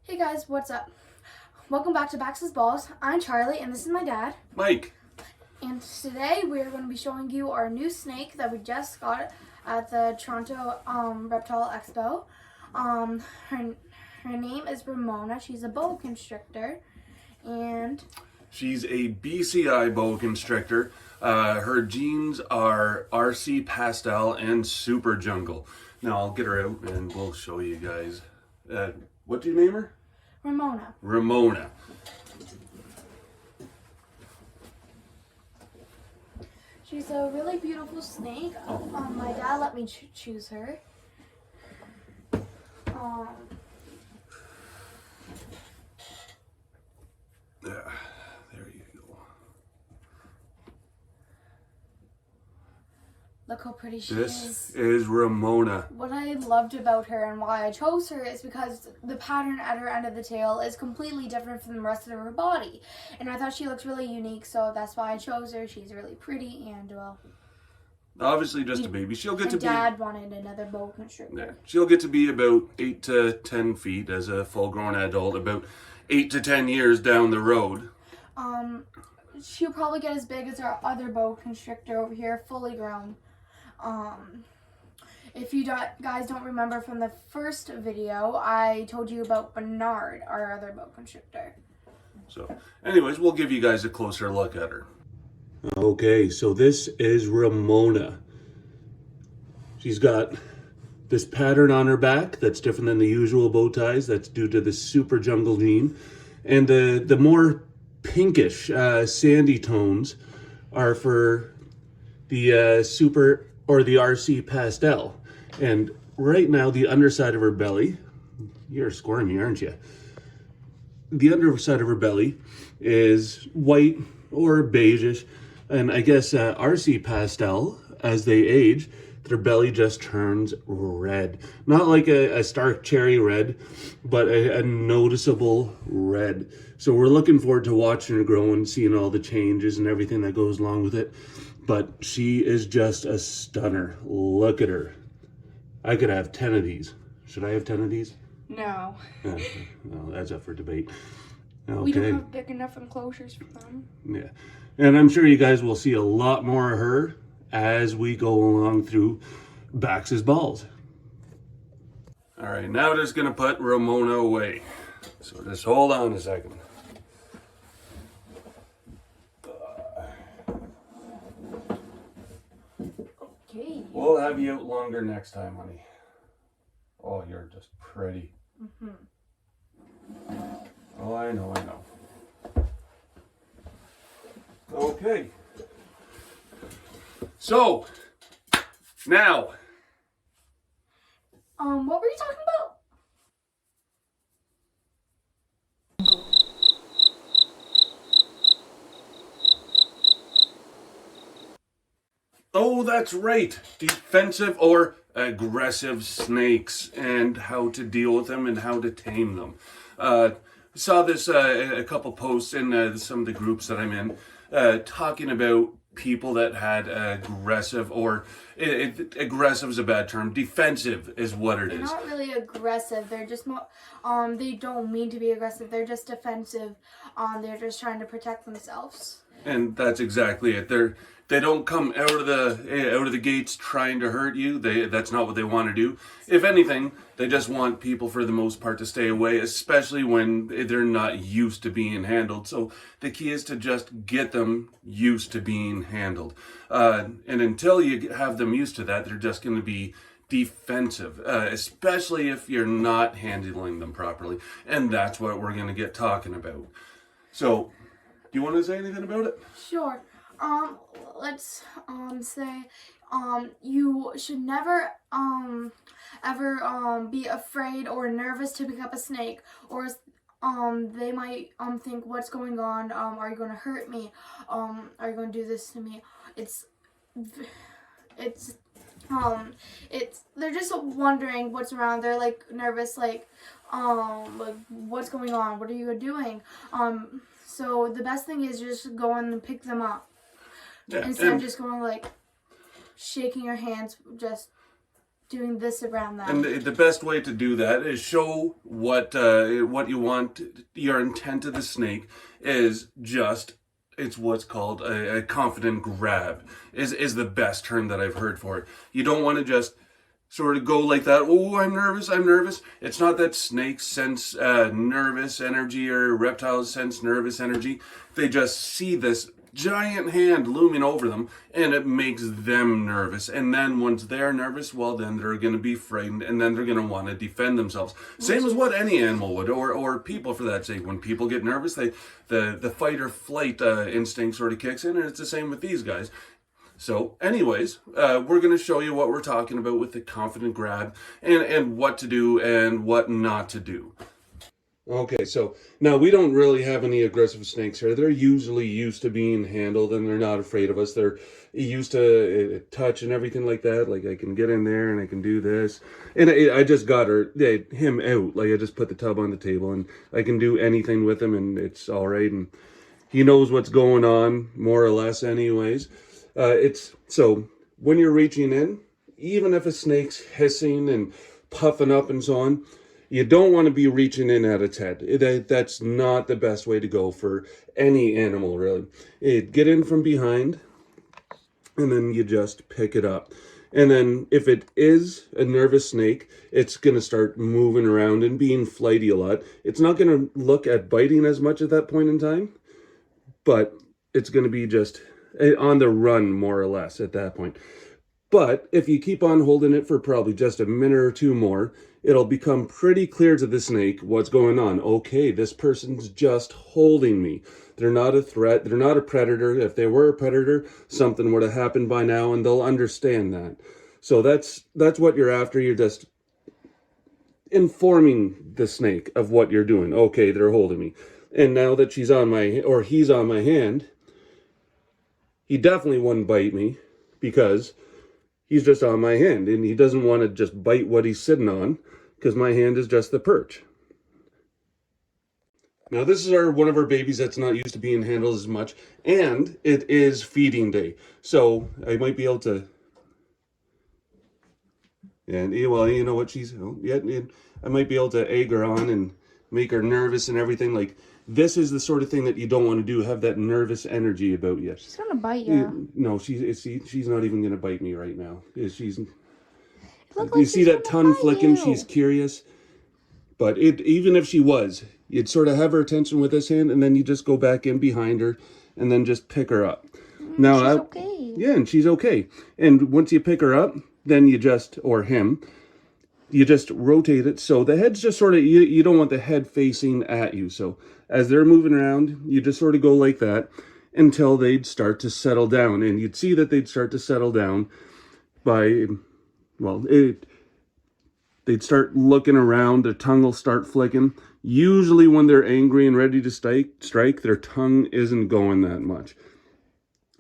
Hey guys, what's up? Welcome back to Bax's Balls. I'm Charlie and this is my dad. Mike. And today we're going to be showing you our new snake that we just got at the Toronto Reptile Expo. Her name is Ramona. She's a boa constrictor and She's a BCI boa constrictor. Her genes are RC pastel and super jungle. Now I'll get her out and we'll show you guys. What do you name her? Ramona. Ramona. She's a really beautiful snake. My dad let me choose her. There you go. Look how pretty she This is Ramona. What I loved about her and why I chose her is because the pattern at her end of the tail is completely different from the rest of her body. And I thought she looked really unique, so that's why I chose her. She's really pretty and, well... Obviously just a baby. She'll get to be... Dad wanted another boa constrictor. Yeah, she'll get to be about 8 to 10 feet as a full-grown adult, about 8 to 10 years down the road. She'll probably get as big as our other boa constrictor over here, fully grown. If you guys don't remember from the first video, I told you about Bernard, our other boa constrictor. So, anyways, we'll give you guys a closer look at her. Okay, so this is Ramona. She's got this pattern on her back that's different than the usual bow ties. That's due to the super jungle gene. And the more pinkish, sandy tones are for the super or the RC pastel. And right now, the underside of her belly, you're squirmy, aren't you? The underside of her belly is white or beigeish. And I guess RC pastel, as they age, their belly just turns red. Not like a stark cherry red, but a noticeable red. So we're looking forward to watching her grow and seeing all the changes and everything that goes along with it. But she is just a stunner. Look at her. I could have 10 of these. Should I have 10 of these? No. Well, that's up for debate. Okay. We don't have big enough enclosures for them. Yeah. And I'm sure you guys will see a lot more of her as we go along through Bax's Balls. All right, now just going to put Ramona away. So just hold on a second. Okay. We'll have you out longer next time, honey. Oh, you're just pretty. Oh, I know. Okay. So, now. What were you talking about? Oh, that's right. Defensive or aggressive snakes and how to deal with them and how to tame them. Saw this a couple posts in some of the groups that I'm in talking about people that had aggressive or aggressive is a bad term. Defensive is what it is. They're not really aggressive. They're just more, they don't mean to be aggressive. They're just defensive. They're just trying to protect themselves. And that's exactly it. They don't come out of the gates trying to hurt you. That's not what they want to do. If anything, they just want people for the most part to stay away, especially when they're not used to being handled. So the key is to just get them used to being handled. And until you have them used to that, they're just going to be defensive, especially if you're not handling them properly. And that's what we're going to get talking about. So, do you want to say anything about it? Sure. Let's say you should never ever be afraid or nervous to pick up a snake, or they might think, what's going on? Are you going to hurt me? Are you going to do this to me? They're just wondering what's around. They're like nervous, like what's going on? What are you doing? So the best thing is just go in and pick them up. Yeah, instead of just going like shaking your hands just doing this around them. And the best way to do that is show what you want. Your intent of the snake is just, it's what's called a confident grab is the best term that I've heard for it. You don't want to just sort of go like that. Oh, I'm nervous. It's not that snakes sense nervous energy or reptiles sense nervous energy. They just see this giant hand looming over them and it makes them nervous. And then once they're nervous, well, then they're going to be frightened and then they're going to want to defend themselves. Same as what any animal would, or people for that sake. When people get nervous, the fight or flight instinct sort of kicks in, and it's the same with these guys. So anyways, we're going to show you what we're talking about with the confident grab and what to do and what not to do. Okay, so now we don't really have any aggressive snakes here. They're usually used to being handled and they're not afraid of us. They're used to touch and everything like that. Like I can get in there and I can do this. And I just got him out. Like I just put the tub on the table and I can do anything with him and it's all right. And he knows what's going on more or less anyways. So when you're reaching in, even if a snake's hissing and puffing up and so on, you don't want to be reaching in at its head. That's not the best way to go for any animal, really. Get in from behind, and then you just pick it up. And then if it is a nervous snake, it's going to start moving around and being flighty a lot. It's not going to look at biting as much at that point in time, but it's going to be just on the run, more or less, at that point. But if you keep on holding it for probably just a minute or two more, it'll become pretty clear to the snake what's going on. Okay, this person's just holding me. They're not a threat. They're not a predator. If they were a predator, something would have happened by now, and they'll understand that. So that's what you're after. You're just informing the snake of what you're doing. Okay, they're holding me. And now that he's on my hand, he definitely wouldn't bite me because he's just on my hand, and he doesn't want to just bite what he's sitting on because my hand is just the perch. Now this is one of our babies that's not used to being handled as much, and it is feeding day. So I might be able to, and well, you know what I might be able to egg her on and make her nervous and everything. Like this is the sort of thing that you don't want to do, have that nervous energy about you. She's gonna bite you. No, she's not even gonna bite me right now. Like you see that tongue flicking? She's curious. But even if she was, you'd sort of have her attention with this hand, and then you just go back in behind her, and then just pick her up. Now, she's okay. Yeah, and she's okay. And once you pick her up, then you just rotate it. So the head's just sort of, you don't want the head facing at you. So as they're moving around, you just sort of go like that until they'd start to settle down. And you'd see that they'd start to settle down by, they'd start looking around, their tongue will start flicking. Usually when they're angry and ready to strike, their tongue isn't going that much.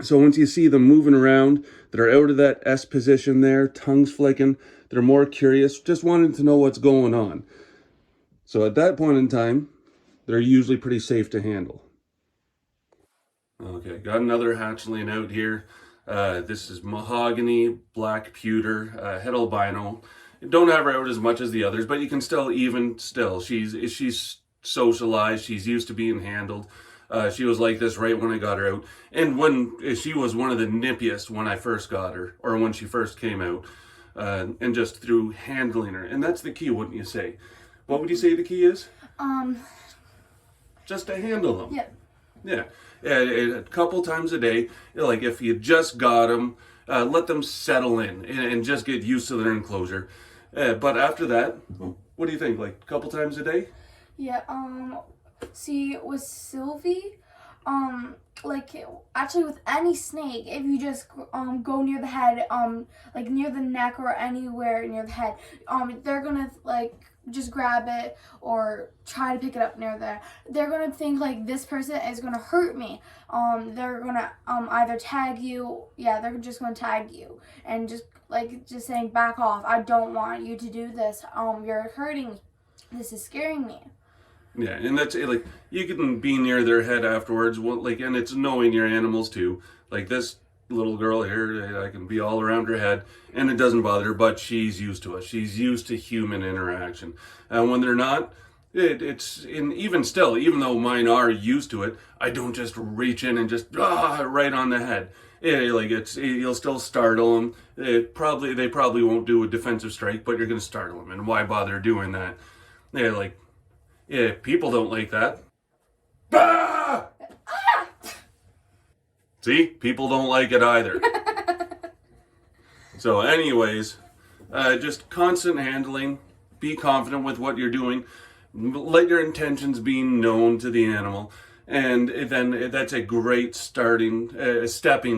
So once you see them moving around, they're out of that S position there, tongue's flicking, they're more curious, just wanting to know what's going on. So at that point in time, they're usually pretty safe to handle. Okay, got another hatchling out here. This is Mahogany, black pewter, head albino. Don't have her out as much as the others, but you can still, she's socialized, she's used to being handled. She was like this right when I got her out. And when she was one of the nippiest when I first got her, or when she first came out, and just through handling her. And that's the key, wouldn't you say? What would you say the key is? Just to handle them. Yep. Yeah. A couple times a day, like if you just got them, let them settle in and just get used to their enclosure. But after that, what do you think? Like a couple times a day? Yeah, see, with Sylvie, actually with any snake, if you just, go near the head, like near the neck or anywhere near the head, they're gonna, just grab it or try to pick it up near there. They're gonna think, this person is gonna hurt me. They're gonna, either tag you, they're just gonna tag you, and just saying, back off, I don't want you to do this, you're hurting me, this is scaring me. Yeah, and that's you can be near their head afterwards. And it's knowing your animals too. Like this little girl here, I can be all around her head, and it doesn't bother her, but she's used to it. She's used to human interaction. And when they're not, even still, even though mine are used to it, I don't just reach in and just right on the head. You'll still startle them. They probably won't do a defensive strike, but you're gonna startle them. And why bother doing that? People don't like that. Ah! See, people don't like it either. So, anyways, just constant handling. Be confident with what you're doing. Let your intentions be known to the animal, and then that's a great stepping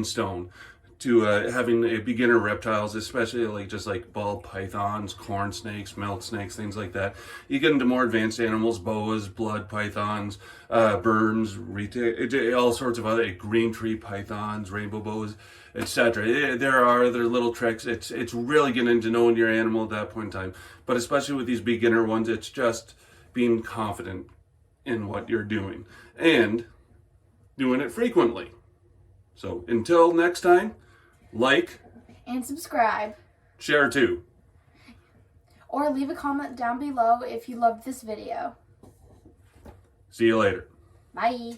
stone to having beginner reptiles, especially like ball pythons, corn snakes, milk snakes, things like that. You get into more advanced animals, boas, blood pythons, burns, all sorts of other green tree pythons, rainbow boas, etc. There are other little tricks. It's really getting to knowing your animal at that point in time. But especially with these beginner ones, it's just being confident in what you're doing and doing it frequently. So until next time, like and subscribe. Share too. Or leave a comment down below if you loved this video. See you later. Bye.